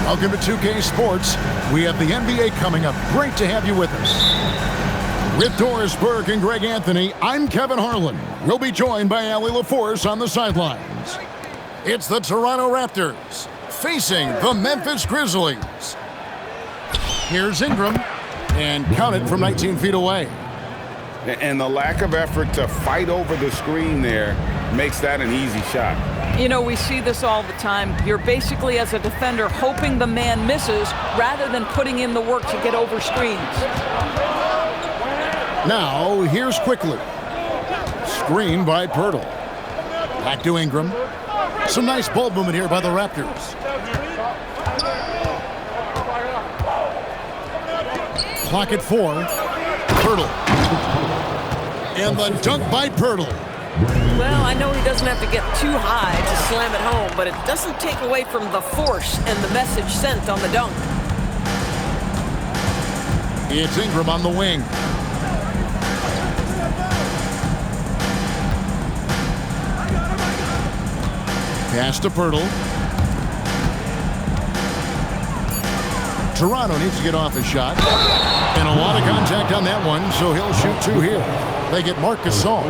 Welcome to 2K Sports. We have the NBA coming up. Great to have you with us. With Doris Burke and Greg Anthony, I'm Kevin Harlan. We'll be joined by Allie LaForce on the sidelines. It's the Toronto Raptors facing the Memphis Grizzlies. Here's Ingram, and count it from 19 feet away. And the lack of effort to fight over the screen there makes that an easy shot. You know, we see this all the time. You're basically, as a defender, hoping the man misses rather than putting in the work to get over screens. Now, here's Quickly. Screen by Pirtle. Back to Ingram. Some nice ball movement here by the Raptors. Clock at 4. Pirtle. And the dunk by Pirtle. Well, I know he doesn't have to get too high to slam it home, but it doesn't take away from the force and the message sent on the dunk. It's Ingram on the wing. Pass to Pirtle. Toronto needs to get off his shot. And a lot of contact on that one, so he'll shoot 2 here. They get Marc Gasol.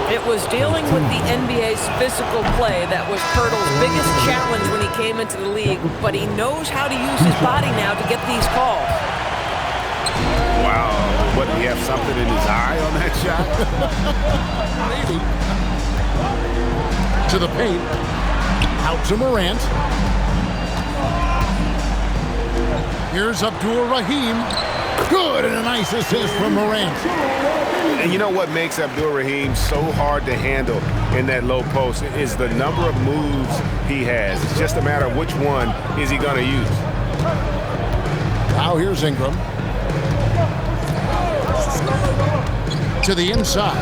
It was dealing with the NBA's physical play that was Pirtle's biggest challenge when he came into the league, but he knows how to use his body now to get these calls. Wow. What, do he have something in his eye on that shot? Maybe. To the paint. Out to Morant. Here's Abdul-Rahim. Good, and a nice assist from Morant. And you know what makes Abdul-Rahim so hard to handle in that low post is the number of moves he has. It's just a matter of which one is he going to use. Now here's Ingram. To the inside.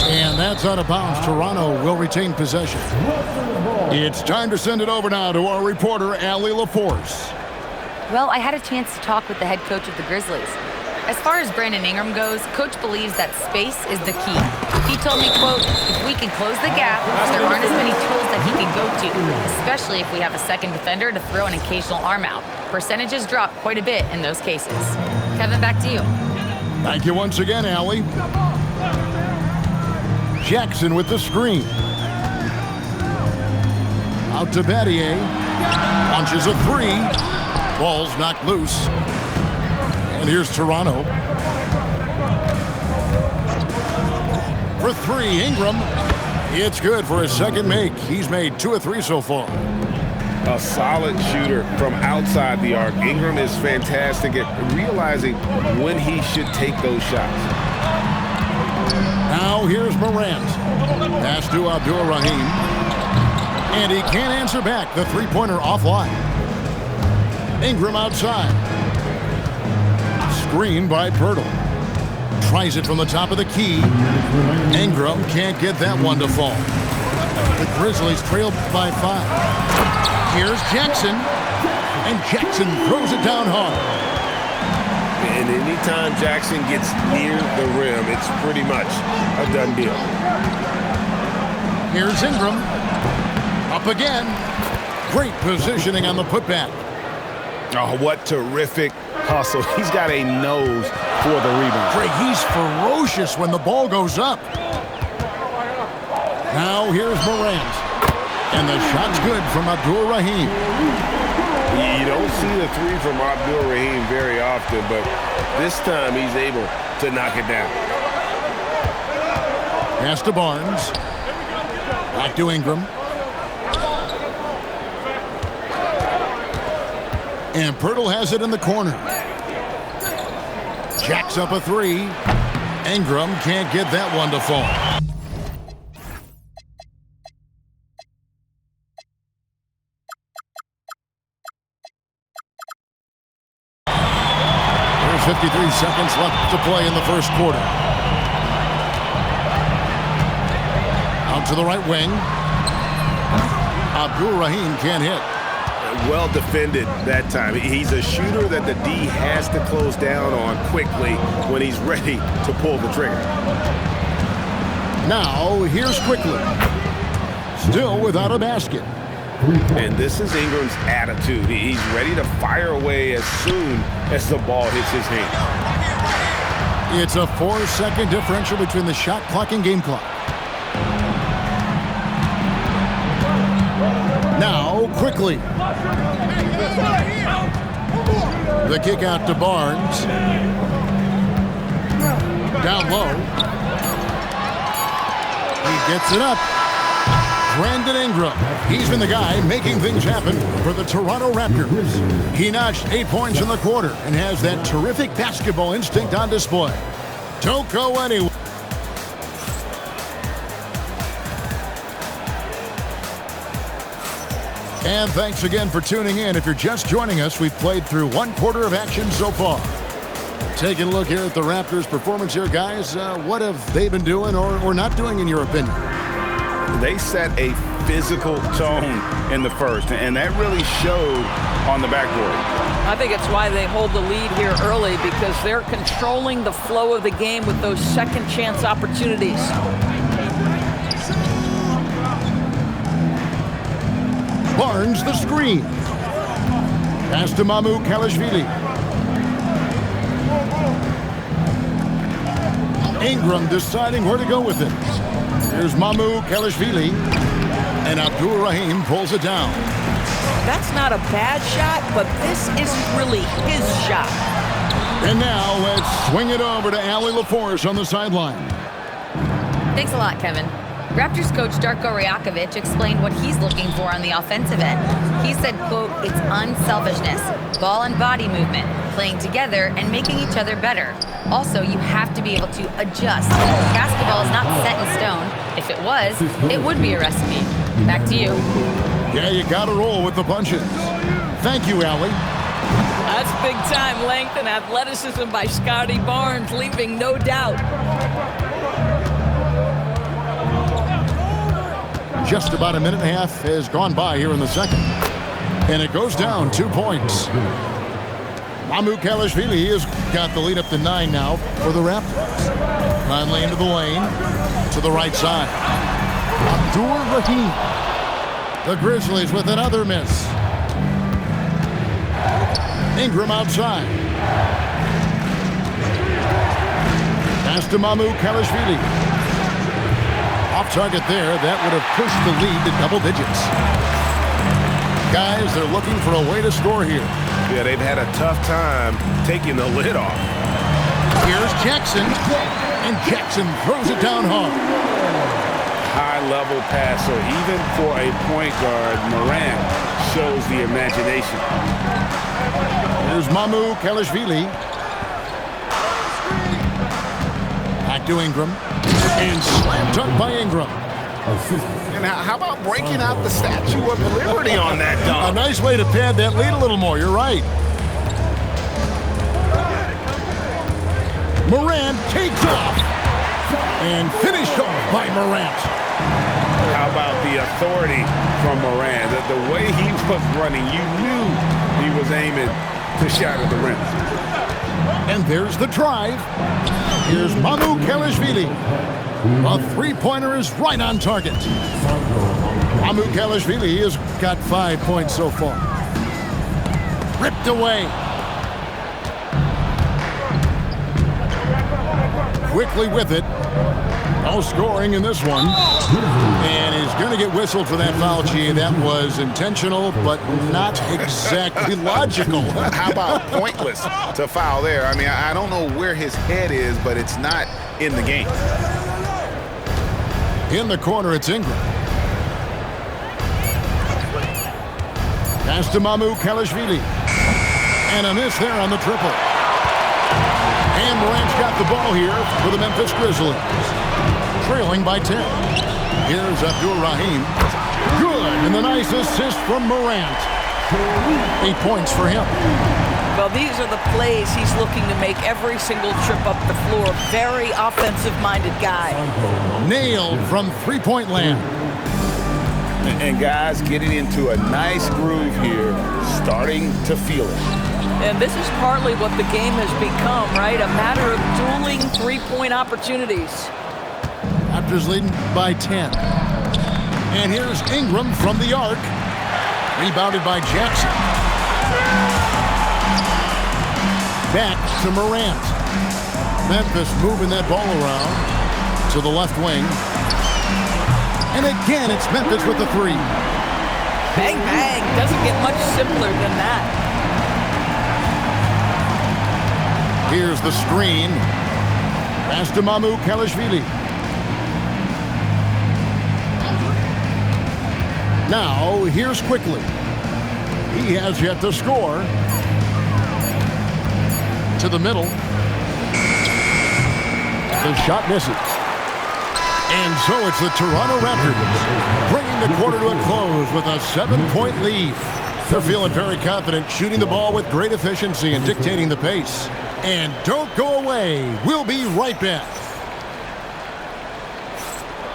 And that's out of bounds. Toronto will retain possession. It's time to send it over now to our reporter, Allie LaForce. Well, I had a chance to talk with the head coach of the Grizzlies. As far as Brandon Ingram goes, Coach believes that space is the key. He told me, quote, if we can close the gap, there aren't as many tools that he can go to, especially if we have a second defender to throw an occasional arm out. Percentages drop quite a bit in those cases. Kevin, back to you. Thank you once again, Allie. Jackson with the screen. Out to Battier. Launches a 3. Ball's knocked loose. And here's Toronto. For 3, Ingram. It's good for his second make. He's made 2 of 3 so far. A solid shooter from outside the arc. Ingram is fantastic at realizing when he should take those shots. Now here's Morant. Pass to Abdul-Rahim. And he can't answer back. The three-pointer offline. Ingram outside. Screen by Pirtle. Tries it from the top of the key. Ingram can't get that one to fall. The Grizzlies trail by 5. Here's Jackson. And Jackson throws it down hard. And anytime Jackson gets near the rim, it's pretty much a done deal. Here's Ingram. Up again. Great positioning on the putback. Oh, what terrific hustle. He's got a nose for the rebound. Greg, he's ferocious when the ball goes up. Now here's Morant. And the shot's good from Abdul-Rahim. You don't see the 3 from Abdul-Rahim very often, but this time he's able to knock it down. Pass to Barnes. Back to Ingram. And Pirtle has it in the corner. Jacks up a 3. Ingram can't get that one to fall. There's 53 seconds left to play in the first quarter. Out to the right wing. Abdul-Rahim can't hit. Well defended that time. He's a shooter that the D has to close down on quickly when he's ready to pull the trigger. Now, here's Quickly. Still without a basket. And this is Ingram's attitude. He's ready to fire away as soon as the ball hits his hand. It's a 4-second differential between the shot clock and game clock. Now, quickly. The kick out to Barnes. Down low. He gets it up. Brandon Ingram. He's been the guy making things happen for the Toronto Raptors. He notched 8 points in the quarter and has that terrific basketball instinct on display. Don't go anywhere. And thanks again for tuning in. If you're just joining us, we've played through 1 quarter of action so far. Taking a look here at the Raptors' performance here, guys. What have they been doing or not doing, in your opinion? They set a physical tone in the first, and that really showed on the backboard. I think it's why they hold the lead here early, because they're controlling the flow of the game with those second chance opportunities. Barnes the screen. Pass to Mamu Kalashvili. Ingram deciding where to go with it. Here's Mamu Kalashvili. And Abdul Rahim pulls it down. That's not a bad shot, but this isn't really his shot. And now let's swing it over to Allie LaForce on the sideline. Thanks a lot, Kevin. Raptors coach Darko Rajakovic explained what he's looking for on the offensive end. He said, quote, it's unselfishness, ball and body movement, playing together and making each other better. Also, you have to be able to adjust. Basketball is not set in stone. If it was, it would be a recipe. Back to you. Yeah, you got to roll with the punches. Thank you, Allie. That's big-time length and athleticism by Scotty Barnes, leaving no doubt. Just about a minute and a half has gone by here in the second. And it goes down 2 points. Mamu Kalashvili has got the lead up to 9 now for the Raptors. Conley into the lane to the right side. Abdur Rahim. The Grizzlies with another miss. Ingram outside. Pass to Mamu Kalashvili. Off target there. That would have pushed the lead to double digits. Guys, they're looking for a way to score here. Yeah, they've had a tough time taking the lid off. Here's Jackson. And Jackson throws it down hard. High-level passer. Even for a point guard, Morant shows the imagination. Here's Mamu Kalashvili. Back to Ingram. And slam dunk by Ingram. And how about breaking out the Statue of Liberty on that dunk? A nice way to pad that lead a little more. You're right. Morant takes off. And finished off by Morant. How about the authority from Morant? The way he was running, you knew he was aiming to shatter the rim. And there's the drive. Here's Mamu Kalashvili. A three-pointer is right on target. Mamu Kalashvili has got 5 points so far. Ripped away. Quickly with it. No scoring in this one. And he's going to get whistled for that foul, G. That was intentional, but not exactly logical. How about pointless to foul there? I mean, I don't know where his head is, but it's not in the game. In the corner, it's Ingram. Pass to Mamu Kalashvili. And a miss there on the triple. And Morant's got the ball here for the Memphis Grizzlies. Trailing by 10. Here's Abdul Rahim. Good, and the nice assist from Morant. 8 points for him. Well, these are the plays he's looking to make every single trip up the floor. Very offensive-minded guy. Nailed from three-point land. And guys getting into a nice groove here, starting to feel it. And this is partly what the game has become, right? A matter of dueling three-point opportunities. Raptors leading by 10. And here's Ingram from the arc. Rebounded by Jackson. Back to Morant. Memphis moving that ball around to the left wing. And again, it's Memphis with the three. Bang, bang. Doesn't get much simpler than that. Here's the screen. Pass to Mamu Kalashvili. Now, here's Quickly. He has yet to score. To the middle. The shot misses. And so it's the Toronto Raptors bringing the quarter to a close with a 7-point lead. They're feeling very confident, shooting the ball with great efficiency and dictating the pace. And don't go away. We'll be right back.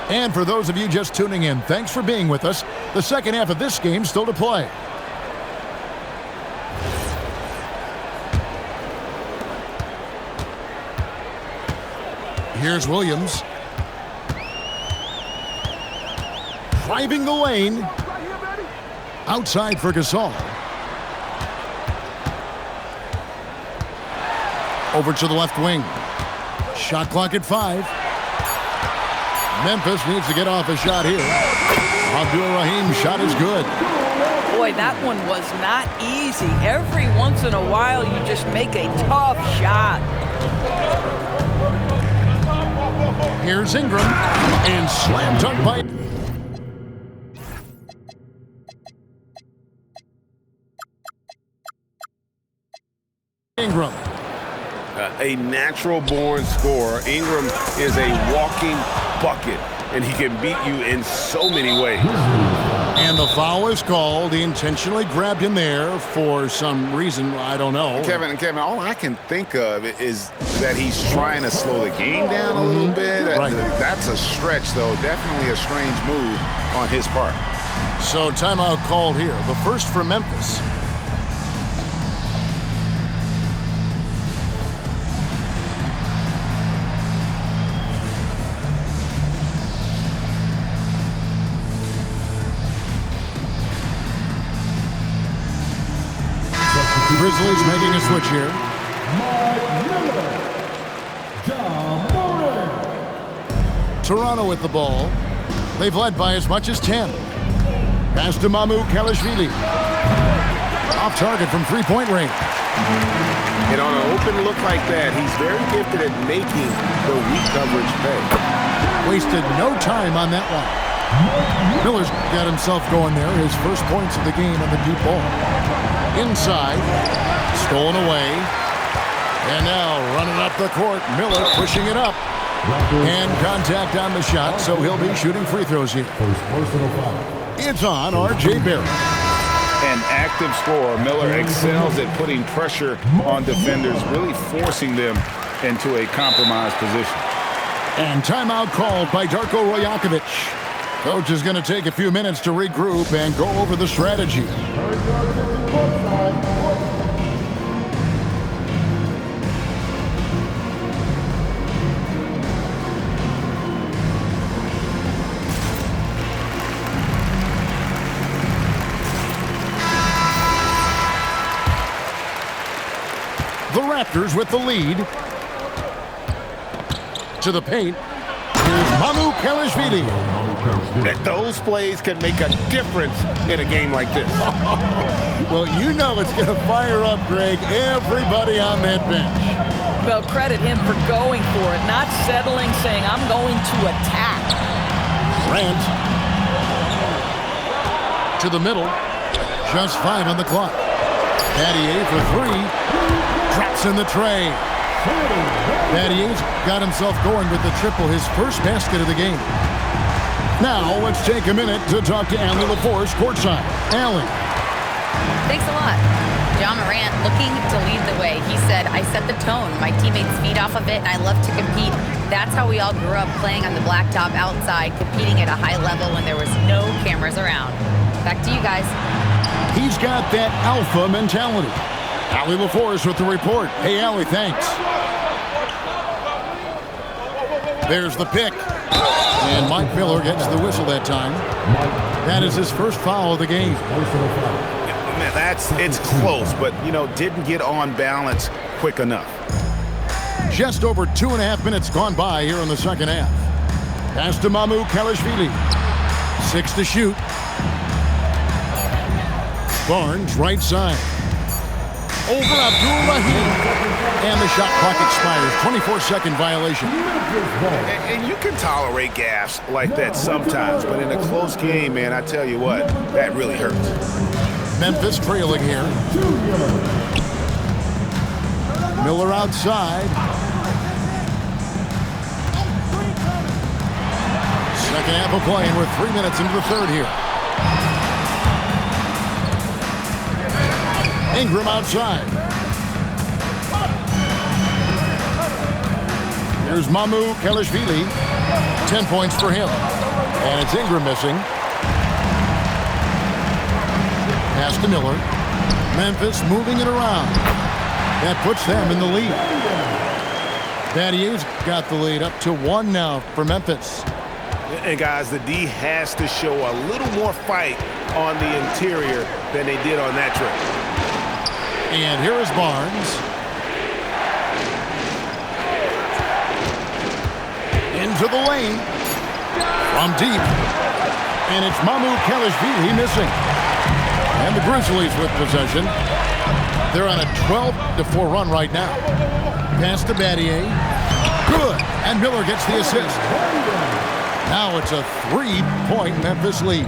And for those of you just tuning in, thanks for being with us. The second half of this game still to play. Here's Williams. Driving the lane. Outside for Gasol. Over to the left wing. Shot clock at 5. Memphis needs to get off a shot here. Abdul-Rahim's shot is good. Boy, that one was not easy. Every once in a while, you just make a tough shot. Here's Ingram. And slam dunk by Ingram. A natural-born scorer. Ingram is a walking bucket, and he can beat you in so many ways. And the foul is called. He intentionally grabbed him there for some reason. I don't know. Kevin, all I can think of is that he's trying to slow the game down a little bit. Right. That's a stretch, though. Definitely a strange move on his part. So timeout called here. The first for Memphis. Grizzlies making a switch here. Toronto with the ball. They've led by as much as 10. Pass to Mamu Kalashvili. Off target from three-point range. And on an open look like that, he's very gifted at making the weak coverage pay. Wasted no time on that one. Miller's got himself going there. His first points of the game on the deep ball. Inside, stolen away, and now running up the court, Miller pushing it up, and contact on the shot, so he'll be shooting free throws here. It's on R.J. Barrett. An active scorer, Miller excels at putting pressure on defenders, really forcing them into a compromised position. And timeout called by Darko Rajakovic. Coach is going to take a few minutes to regroup and go over the strategy. The Raptors with the lead. To the paint. Here's Mamu Kalashvili. Those plays can make a difference in a game like this. Well, you know it's going to fire up, Greg, everybody on that bench. Well, credit him for going for it, not settling, saying, I'm going to attack. Grant. To the middle. Just 5 on the clock. Battier for 3. Drops in the tray. Battier's got himself going with the triple, his first basket of the game. Now, let's take a minute to talk to Allie LaForce courtside. Allie. Thanks a lot. John Morant looking to lead the way. He said, I set the tone. My teammates feed off of it, and I love to compete. That's how we all grew up, playing on the blacktop outside, competing at a high level when there was no cameras around. Back to you guys. He's got that alpha mentality. Allie LaForce with the report. Hey, Allie, thanks. There's the pick. And Mike Miller gets the whistle that time. That is his first foul of the game. Man, it's close, but, didn't get on balance quick enough. Just over 2.5 minutes gone by here in the second half. Pass to Mamu Kalashvili. 6 to shoot. Barnes, right side. Over Abdul-Rahim. And the shot clock expires. 24-second violation. And you can tolerate gaffes like that sometimes, but in a close game, man, I tell you what, that really hurts. Memphis trailing here. Miller outside. Second half of play, and we're 3 minutes into the third here. Ingram outside. Here's Mamu Kalashvili. 10 points for him. And it's Ingram missing. Pass to Miller. Memphis moving it around. That puts them in the lead. Battier's got the lead up to 1 now for Memphis. And guys, the D has to show a little more fight on the interior than they did on that trip. And here is Barnes. Into the lane. From deep. And it's Mamu Kalashvili missing. And the Grizzlies with possession. They're on a 12-4 run right now. Pass to Battier. Good. And Miller gets the assist. Now it's a 3-point Memphis lead.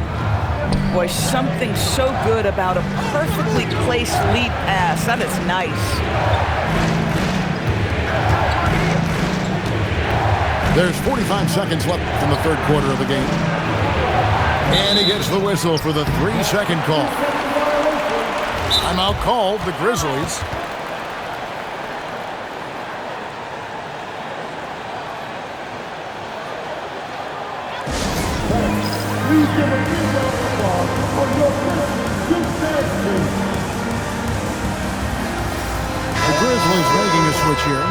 Boy, something so good about a perfectly placed lead pass. That is nice. There's 45 seconds left in the third quarter of the game. And he gets the whistle for the 3-second call. Timeout called, the Grizzlies. The Grizzlies making a switch here.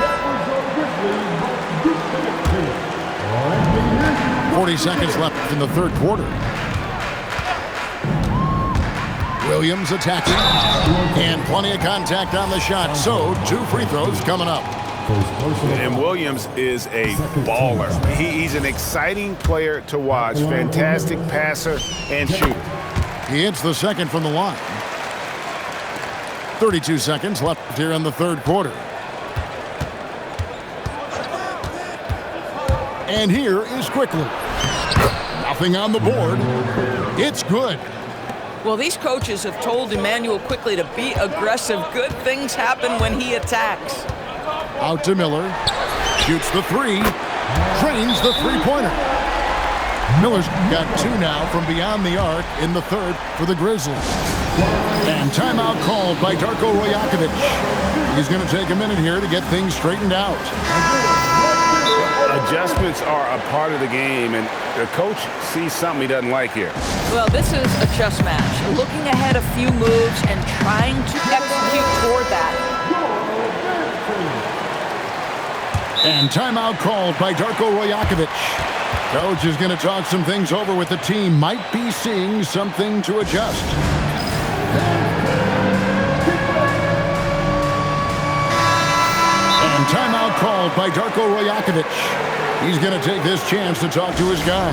40 seconds left in the third quarter. Williams attacking. And plenty of contact on the shot. So, 2 free throws coming up. And Williams is a baller. He's an exciting player to watch. Fantastic passer and shooter. He hits the second from the line. 32 seconds left here in the third quarter. And here is Quickly. Nothing on the board. It's good. Well, these coaches have told Emmanuel Quickly to be aggressive. Good things happen when he attacks. Out to Miller. Shoots the 3. Trains the three-pointer. Miller's got 2 now from beyond the arc in the third for the Grizzlies. And timeout called by Darko Rajakovic. He's going to take a minute here to get things straightened out. Adjustments are a part of the game, and the coach sees something he doesn't like here. Well, this is a chess match. Looking ahead a few moves and trying to execute toward that. And timeout called by Darko Rajakovic. Coach is going to talk some things over with the team. Might be seeing something to adjust. And timeout called by Darko Rajakovic. He's going to take this chance to talk to his guy.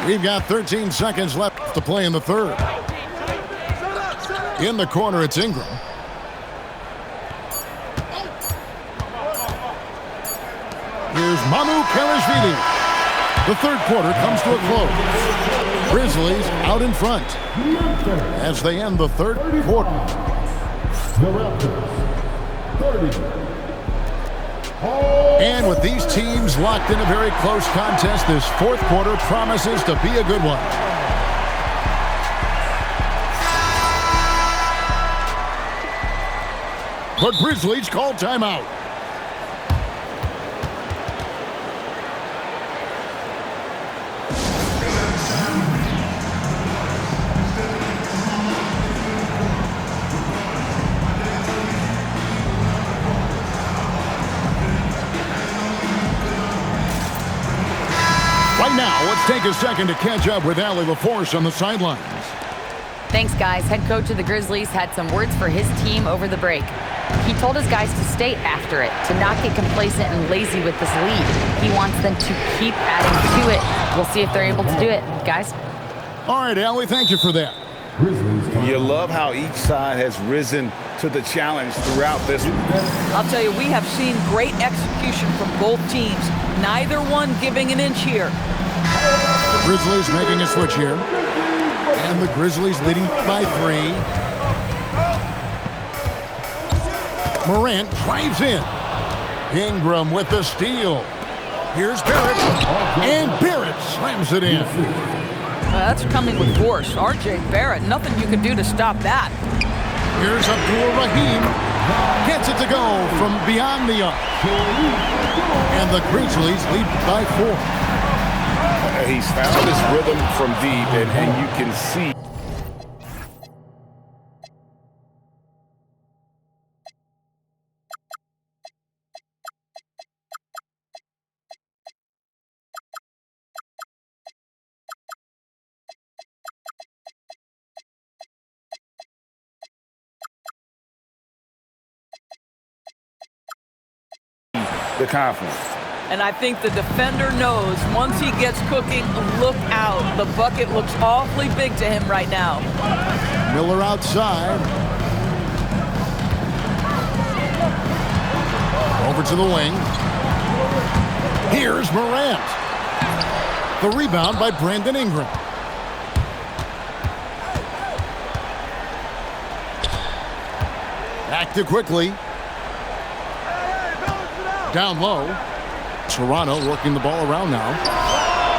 We've got 13 seconds left to play in the third. In the corner, it's Ingram. Here's Mamu Kalashvili. The third quarter comes to a close. Grizzlies out in front as they end the third quarter. The Raptors, 30. And with these teams locked in a very close contest, this fourth quarter promises to be a good one. The Grizzlies call timeout. Now, let's take a second to catch up with Allie LaForce on the sidelines. Thanks, guys. Head coach of the Grizzlies had some words for his team over the break. He told his guys to stay after it, to not get complacent and lazy with this lead. He wants them to keep adding to it. We'll see if they're able to do it, guys. All right, Allie, thank you for that. You love how each side has risen to the challenge throughout this one. I'll tell you, we have seen great execution from both teams. Neither one giving an inch here. The Grizzlies making a switch here. And the Grizzlies leading by 3. Morant drives in. Ingram with the steal. Here's Barrett. And Barrett slams it in. That's coming with force. R.J. Barrett, nothing you can do to stop that. Here's Abdul-Rahim. Gets it to go from beyond the arc. And the Grizzlies lead by 4. He's found his rhythm from deep, and you can see. The confidence. And I think the defender knows once he gets cooking, look out. The bucket looks awfully big to him right now. Miller outside. Over to the wing. Here's Morant. The rebound by Brandon Ingram. Active quickly. Down low. Toronto working the ball around now.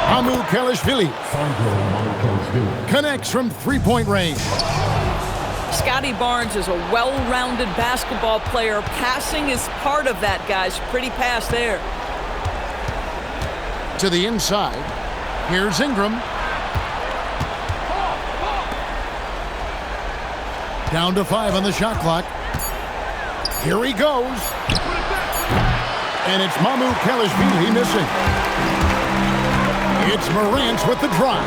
Hamu Kelishvili connects from three-point range. Scotty Barnes is a well-rounded basketball player. Passing is part of that, guys. Pretty pass there. To the inside. Here's Ingram. Down to 5 on the shot clock. Here he goes. And it's Mamu Kelishvili missing. It's Morant with the drive.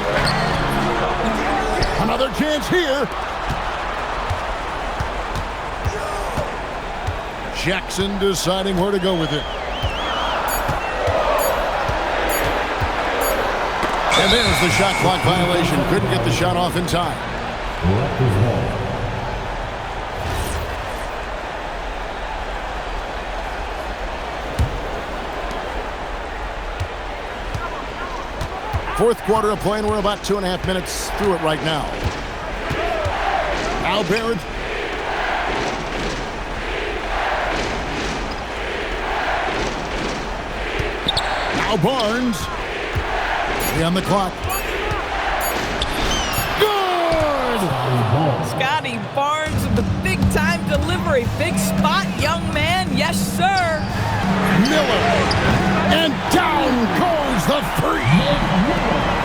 Another chance here. Jackson deciding where to go with it. And there's the shot clock violation. Couldn't get the shot off in time. Fourth quarter of play, and we're about 2.5 minutes through it right now. Now Barrett. Now Barnes. On the clock. Good! Scotty Barnes with the big-time delivery. Big spot, young man. Yes, sir. Miller. And down goes the three.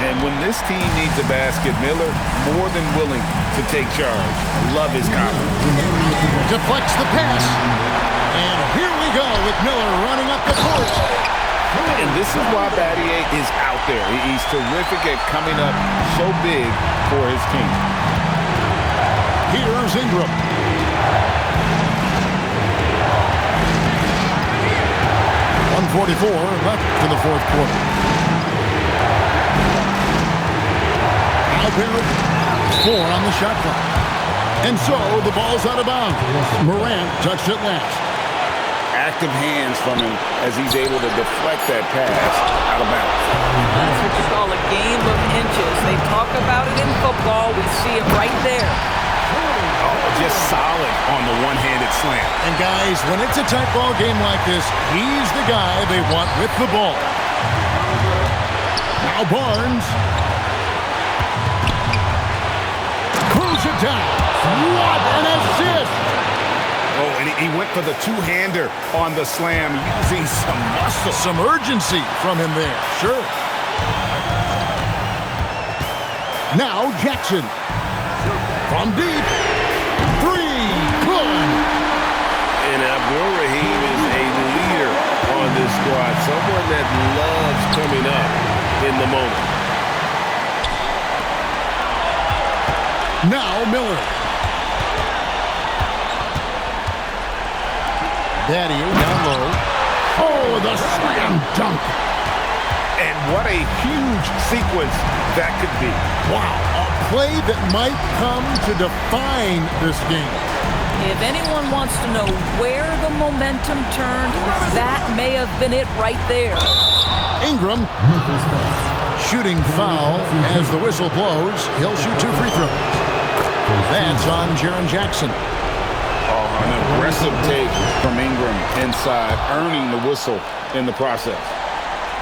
And when this team needs a basket, Miller more than willing to take charge. Love his confidence. Deflects the pass. And here we go with Miller running up the court. And this is why Battier is out there. He's terrific at coming up so big for his team. Here's Ingram. .144 left in the fourth quarter. Now Barrett, 4 on the shot clock. And so the ball's out of bounds. Morant touched it last. Active hands from him as he's able to deflect that pass out of bounds. That's what you call a game of inches. They talk about it in football. We see it right there. Oh, just solid on the one-handed slam. And guys, when it's a tight ball game like this, he's the guy they want with the ball. Now Barnes. Cruise it down. What an assist! Oh, and he went for the two-hander on the slam, using some muscle. Some urgency from him there, sure. Now Jackson. From deep. 3. Good. And Abdul-Rahim is a leader on this squad, someone that loves coming up in the moment. Now Miller. Daddy down low. Oh, the slam dunk. And what a huge sequence that could be. Wow, a play that might come to define this game. If anyone wants to know where the momentum turned, that may have been it right there. Ingram, shooting foul as the whistle blows. He'll shoot 2 free throws. That's on Jaren Jackson. Oh, an aggressive take from Ingram inside, earning the whistle in the process.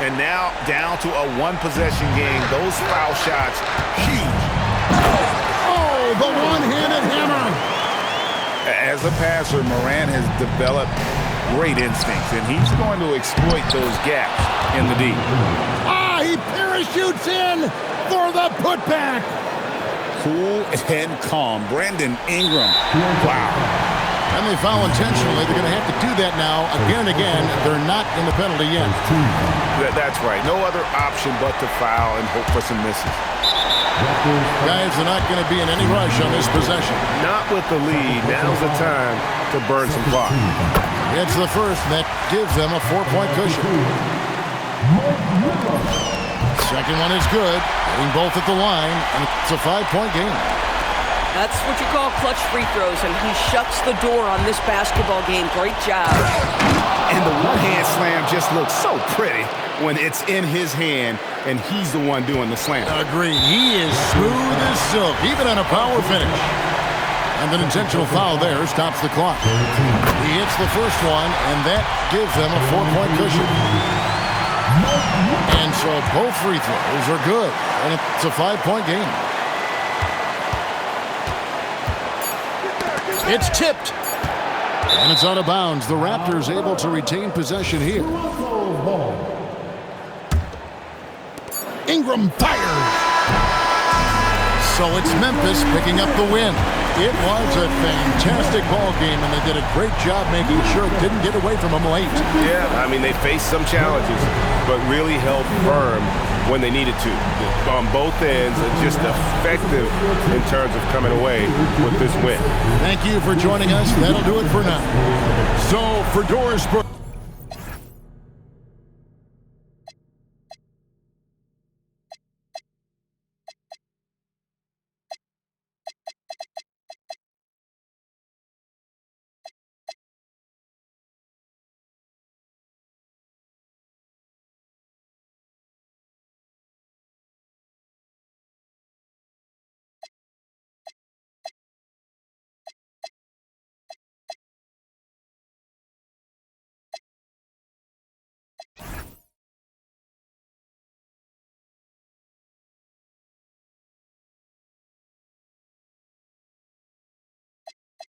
And now down to a one-possession game. Those foul shots, huge. Oh, the one-handed hammer. As a passer, Morant has developed great instincts, and he's going to exploit those gaps in the D. Ah, he parachutes in for the putback. Cool and calm. Brandon Ingram. Wow. And they foul intentionally. They're going to have to do that now again and again. They're not in the penalty yet. That's right. No other option but to foul and hope for some misses. Guys are not going to be in any rush on this possession. Not with the lead. Now's the time to burn some clock. It's the first, and that gives them a 4-point cushion. Second one is good. Hitting both at the line, and it's a 5-point game. That's what you call clutch free throws, and he shuts the door on this basketball game. Great job. And the one-hand slam just looks so pretty when it's in his hand, and he's the one doing the slam. Agreed. He is smooth as silk, even on a power finish. And an intentional foul there stops the clock. He hits the first one, and that gives them a 4-point cushion. And so both free throws are good, and it's a 5-point game. It's tipped. And it's out of bounds. The Raptors able to retain possession here. Ingram fires. So it's Memphis picking up the win. It was a fantastic ball game, and they did a great job making sure it didn't get away from them late. Yeah, I mean, they faced some challenges, but really held firm when they needed to. On both ends, and just effective in terms of coming away with this win. Thank you for joining us. That'll do it for now. So for Doris Burke.